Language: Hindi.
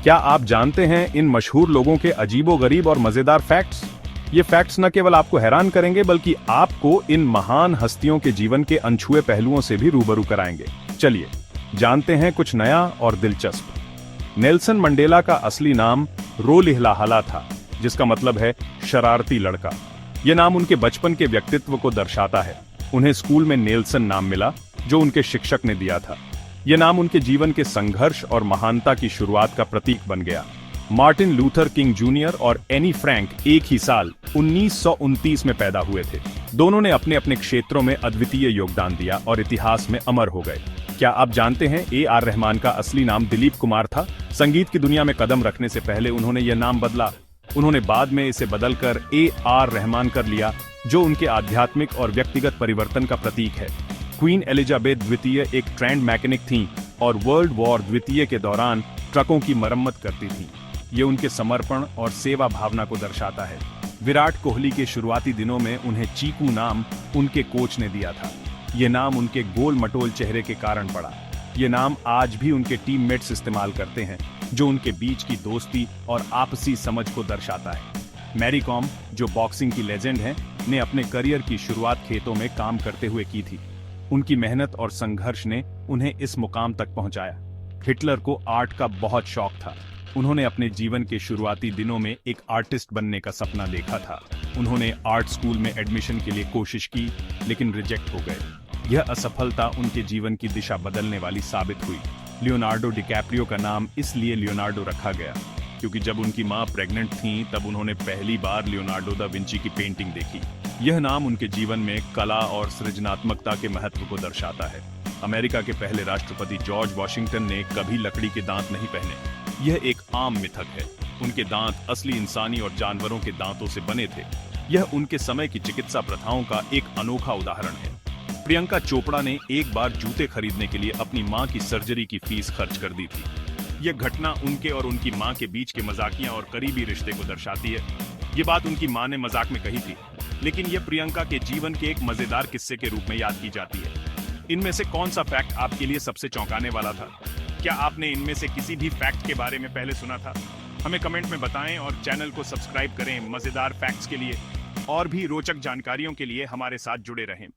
क्या आप जानते हैं इन मशहूर लोगों के अजीबोगरीब और मजेदार फैक्ट्स? ये फैक्ट्स न केवल आपको हैरान करेंगे बल्कि आपको इन महान हस्तियों के जीवन के अनछुए पहलुओं से भी रूबरू कराएंगे। चलिए जानते हैं कुछ नया और दिलचस्प। नेल्सन मंडेला का असली नाम रोलिह्लाला था, जिसका मतलब है शरारती लड़का। यह नाम उनके बचपन के व्यक्तित्व को दर्शाता है। उन्हें स्कूल में नेल्सन नाम मिला, जो उनके शिक्षक ने दिया था। यह नाम उनके जीवन के संघर्ष और महानता की शुरुआत का प्रतीक बन गया। मार्टिन लूथर किंग जूनियर और एनी फ्रैंक एक ही साल 1929 में पैदा हुए थे। दोनों ने अपने अपने क्षेत्रों में अद्वितीय योगदान दिया और इतिहास में अमर हो गए। क्या आप जानते हैं ए.आर. रहमान का असली नाम दिलीप कुमार था? संगीत की दुनिया में कदम रखने से पहले उन्होंने यह नाम बदला। उन्होंने बाद में इसे बदलकर ए.आर. रहमान कर लिया, जो उनके आध्यात्मिक और व्यक्तिगत परिवर्तन का प्रतीक है। क्वीन एलिजाबेथ द्वितीय एक ट्रेंड मैकेनिक थीं और वर्ल्ड वॉर द्वितीय के दौरान ट्रकों की मरम्मत करती थीं। ये उनके समर्पण और सेवा भावना को दर्शाता है। विराट कोहली के शुरुआती दिनों में उन्हें चीकू नाम उनके कोच ने दिया था। ये नाम उनके गोल मटोल चेहरे के कारण पड़ा। ये नाम आज भी उनके टीममेट्स इस्तेमाल करते हैं, जो उनके बीच की दोस्ती और आपसी समझ को दर्शाता है। मैरी कॉम, जो बॉक्सिंग की लेजेंड हैं, ने अपने करियर की शुरुआत खेतों में काम करते हुए की थी। उनकी मेहनत और संघर्ष ने उन्हें इस मुकाम तक पहुंचाया। हिटलर को आर्ट का बहुत शौक था। उन्होंने अपने जीवन के शुरुआती दिनों में एक आर्टिस्ट बनने का सपना देखा था। उन्होंने आर्ट स्कूल में एडमिशन के लिए कोशिश की, लेकिन रिजेक्ट हो गए। यह असफलता उनके जीवन की दिशा बदलने वाली साबित हुई। लियोनार्डो डिकैप्रियो का नाम इसलिए लियोनार्डो रखा गया क्योंकि जब उनकी मां प्रेग्नेंट थीं, तब उन्होंने पहली बार लियोनार्डो दा विंची की पेंटिंग देखी। यह नाम उनके जीवन में कला और सृजनात्मकता के महत्व को दर्शाता है। अमेरिका के पहले राष्ट्रपति जॉर्ज वॉशिंगटन ने कभी लकड़ी के दांत नहीं पहने। यह एक आम मिथक है। उनके दांत असली इंसानी और जानवरों के दांतों से बने थे। यह उनके समय की चिकित्सा प्रथाओं का एक अनोखा उदाहरण है। प्रियंका चोपड़ा ने एक बार जूते खरीदने के लिए अपनी मां की सर्जरी की फीस खर्च कर दी थी। यह घटना उनके और उनकी मां के बीच के मजाकिया और करीबी रिश्ते को दर्शाती है। ये बात उनकी मां ने मजाक में कही थी, लेकिन यह प्रियंका के जीवन के एक मजेदार किस्से के रूप में याद की जाती है। इनमें से कौन सा फैक्ट आपके लिए सबसे चौंकाने वाला था? क्या आपने इनमें से किसी भी फैक्ट के बारे में पहले सुना था? हमें कमेंट में बताएं और चैनल को सब्सक्राइब करें मजेदार फैक्ट्स के लिए। और भी रोचक जानकारियों के लिए हमारे साथ जुड़े रहें।